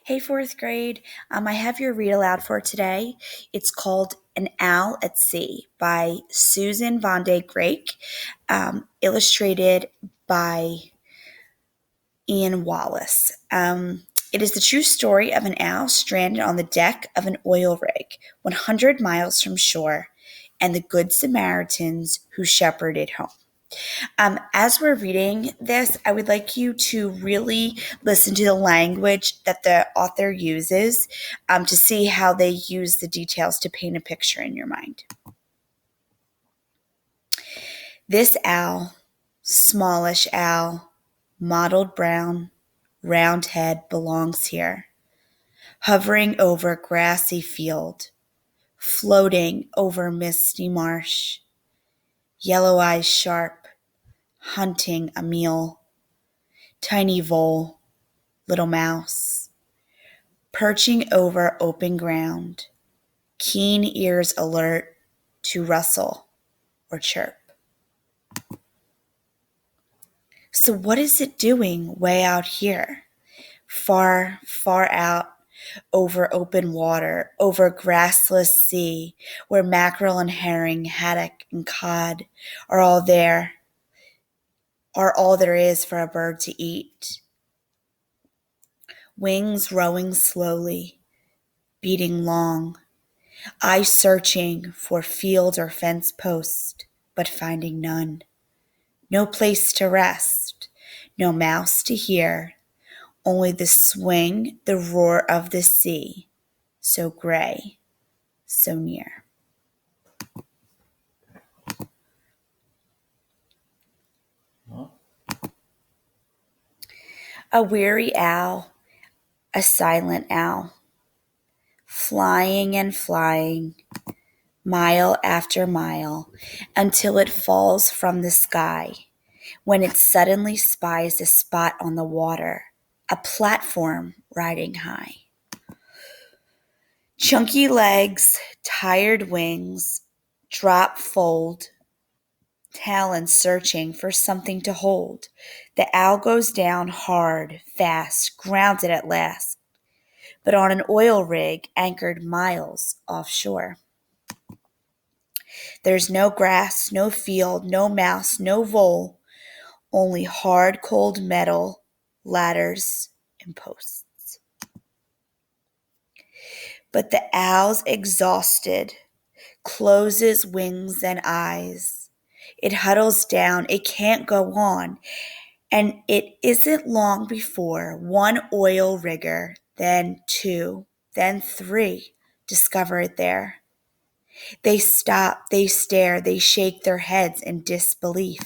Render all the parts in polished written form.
Hey, fourth grade. I have your read aloud for today. It's called An Owl at Sea by Susan Von de Grake, illustrated by Ian Wallace. It is the true story of an owl stranded on the deck of an oil rig 100 miles from shore and the Good Samaritans who shepherded home. As we're reading this, I would like you to really listen to the language that the author uses to see how they use the details to paint a picture in your mind. This owl, smallish owl, mottled brown, round head belongs here, hovering over grassy field, floating over misty marsh, yellow eyes sharp, hunting a meal, tiny vole, little mouse, perching over open ground, keen ears alert to rustle or chirp. So what is it doing way out here? Far, far out over open water, over grassless sea, where mackerel and herring, haddock and cod are all there, are all there is for a bird to eat. Wings rowing slowly, beating long, I searching for field or fence post, but finding none. No place to rest, no mouse to hear, only the swing, the roar of the sea, so gray, so near. A weary owl, a silent owl, flying and flying, mile after mile, until it falls from the sky, when it suddenly spies a spot on the water, a platform riding high. Chunky legs, tired wings, drop fold, talons searching for something to hold. The owl goes down hard, fast, grounded at last, but on an oil rig anchored miles offshore. There's no grass, no field, no mouse, no vole, only hard, cold metal, ladders, and posts. But the owl's exhausted, closes wings and eyes. It huddles down, it can't go on, and it isn't long before one oil rigger, then two, then three discover it there. They stop, they stare, they shake their heads in disbelief.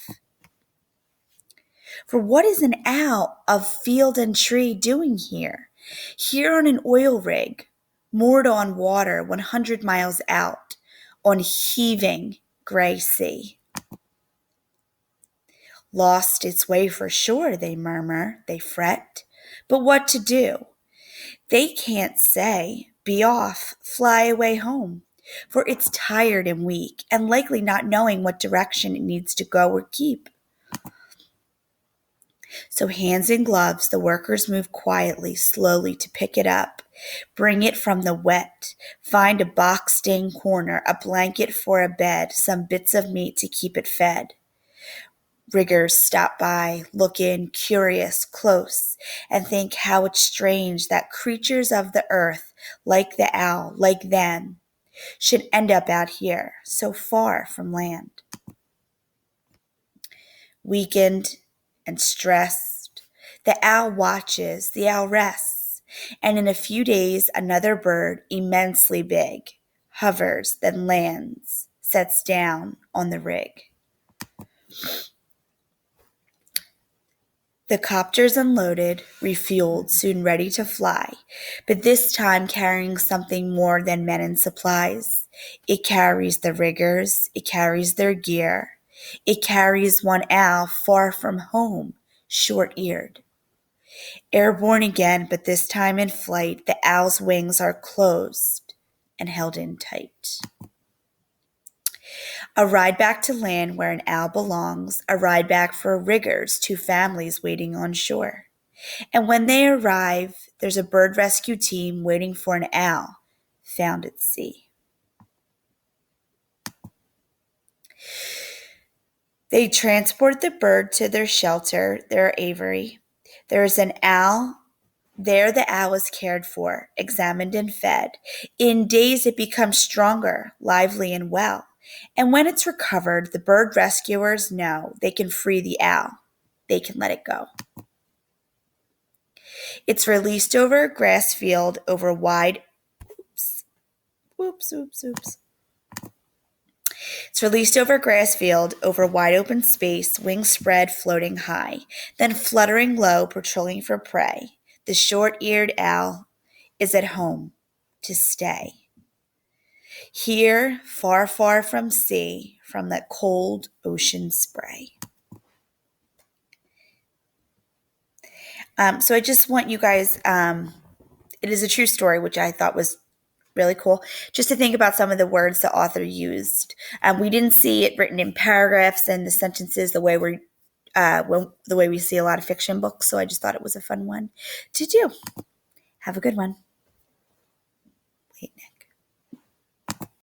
For what is an owl of field and tree doing here? Here on an oil rig, moored on water 100 miles out, on heaving gray sea. Lost its way for sure, they murmur, they fret. But what to do? They can't say, be off, fly away home, for it's tired and weak, and likely not knowing what direction it needs to go or keep. So hands in gloves, the workers move quietly, slowly to pick it up, bring it from the wet, find a box-stained corner, a blanket for a bed, some bits of meat to keep it fed. Riggers stop by, look in, curious, close, and think how it's strange that creatures of the earth, like the owl, like them, should end up out here, so far from land. Weakened and stressed, the owl watches, the owl rests, and in a few days another bird, immensely big, hovers, then lands, sets down on the rig. The copter's unloaded, refueled, soon ready to fly, but this time carrying something more than men and supplies. It carries the riggers, it carries their gear, it carries one owl far from home, short-eared. Airborne again, but this time in flight, the owl's wings are closed and held in tight. A ride back to land where an owl belongs, a ride back for riggers, two families waiting on shore. And when they arrive, there's a bird rescue team waiting for an owl found at sea. They transport the bird to their shelter, their aviary. There is an owl. There the owl is cared for, examined, and fed. In days it becomes stronger, lively, and well. And when it's recovered, the bird rescuers know they can free the owl. They can let it go. It's released over a grass field over wide oops, oops, oops. It's released over a grass field over wide open space, wings spread, floating high, then fluttering low, patrolling for prey. The short-eared owl is at home to stay. Here, far, far from sea, from that cold ocean spray. So I just want you guys, it is a true story, which I thought was really cool, just to think about some of the words the author used. We didn't see it written in paragraphs and the sentences the way we see a lot of fiction books, so I just thought it was a fun one to do. Have a good one. Wait.